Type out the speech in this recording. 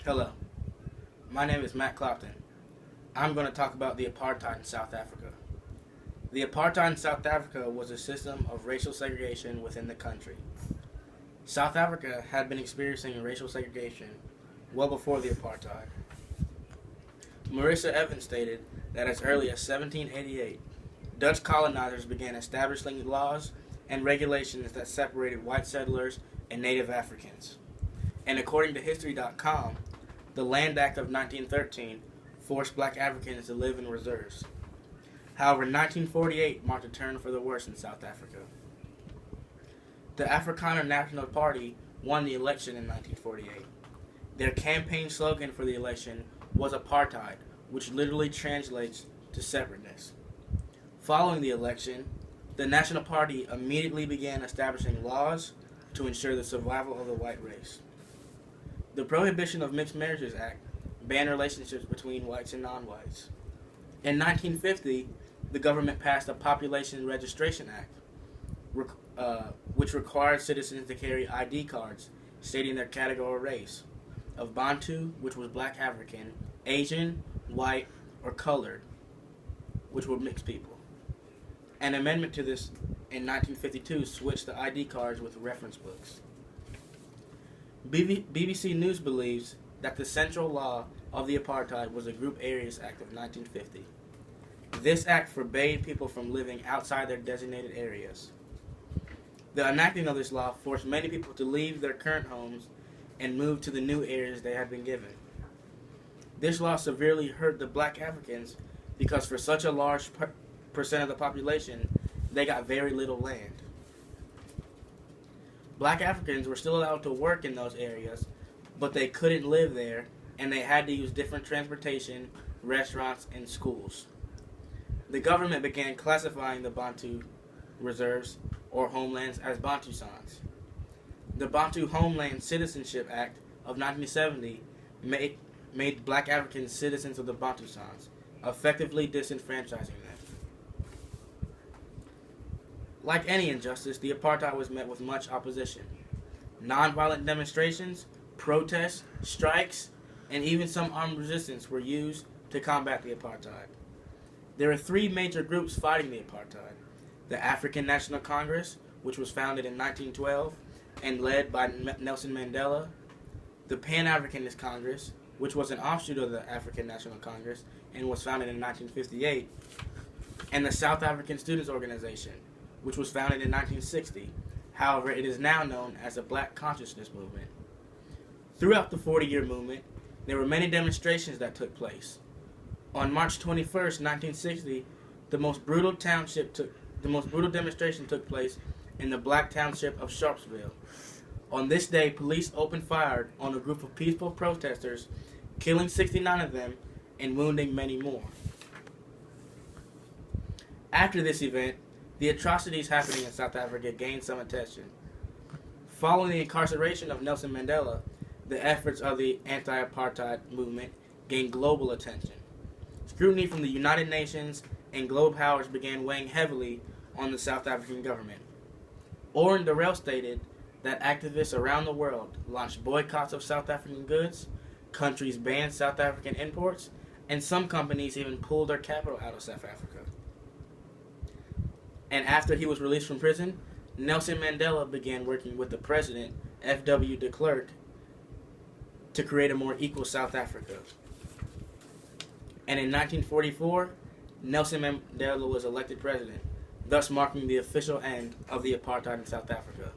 Hello, my name is Matt Clopton. I'm going to talk about the apartheid in South Africa. The apartheid in South Africa was a system of racial segregation within the country. South Africa had been experiencing racial segregation well before the apartheid. Marissa Evans stated that as early as 1788, Dutch colonizers began establishing laws and regulations that separated white settlers and native Africans. And according to History.com, the Land Act of 1913 forced black Africans to live in reserves. However, 1948 marked a turn for the worse in South Africa. The Afrikaner National Party won the election in 1948. Their campaign slogan for the election was apartheid, which literally translates to separateness. Following the election, the National Party immediately began establishing laws to ensure the survival of the white race. The Prohibition of Mixed Marriages Act banned relationships between whites and non-whites. In 1950, the government passed a Population Registration Act, which required citizens to carry ID cards stating their category or race of Bantu, which was black African, Asian, white, or colored, which were mixed people. An amendment to this in 1952 switched the ID cards with reference books. BBC News believes that the central law of the apartheid was the Group Areas Act of 1950. This act forbade people from living outside their designated areas. The enacting of this law forced many people to leave their current homes and move to the new areas they had been given. This law severely hurt the black Africans because for such a large percent of the population, they got very little land. Black Africans were still allowed to work in those areas, but they couldn't live there, and they had to use different transportation, restaurants, and schools. The government began classifying the Bantu reserves or homelands as Bantusans. The Bantu Homeland Citizenship Act of 1970 made black Africans citizens of the Bantusans, effectively disenfranchising them. Like any injustice, the apartheid was met with much opposition. Nonviolent demonstrations, protests, strikes, and even some armed resistance were used to combat the apartheid. There are three major groups fighting the apartheid. The African National Congress, which was founded in 1912 and led by Nelson Mandela. The Pan-Africanist Congress, which was an offshoot of the African National Congress and was founded in 1958. And the South African Students Organization, which was founded in 1960. However, it is now known as the Black Consciousness Movement. Throughout the 40-year movement, there were many demonstrations that took place. On March 21st, 1960, the most brutal demonstration took place in the black township of Sharpsville. On this day, police opened fire on a group of peaceful protesters, killing 69 of them and wounding many more. After this event, the atrocities happening in South Africa gained some attention. Following the incarceration of Nelson Mandela, the efforts of the anti-apartheid movement gained global attention. Scrutiny from the United Nations and global powers began weighing heavily on the South African government. Oren Darrell stated that activists around the world launched boycotts of South African goods, countries banned South African imports, and some companies even pulled their capital out of South Africa. And after he was released from prison, Nelson Mandela began working with the president, F.W. de Klerk, to create a more equal South Africa. And in 1944, Nelson Mandela was elected president, thus marking the official end of the apartheid in South Africa.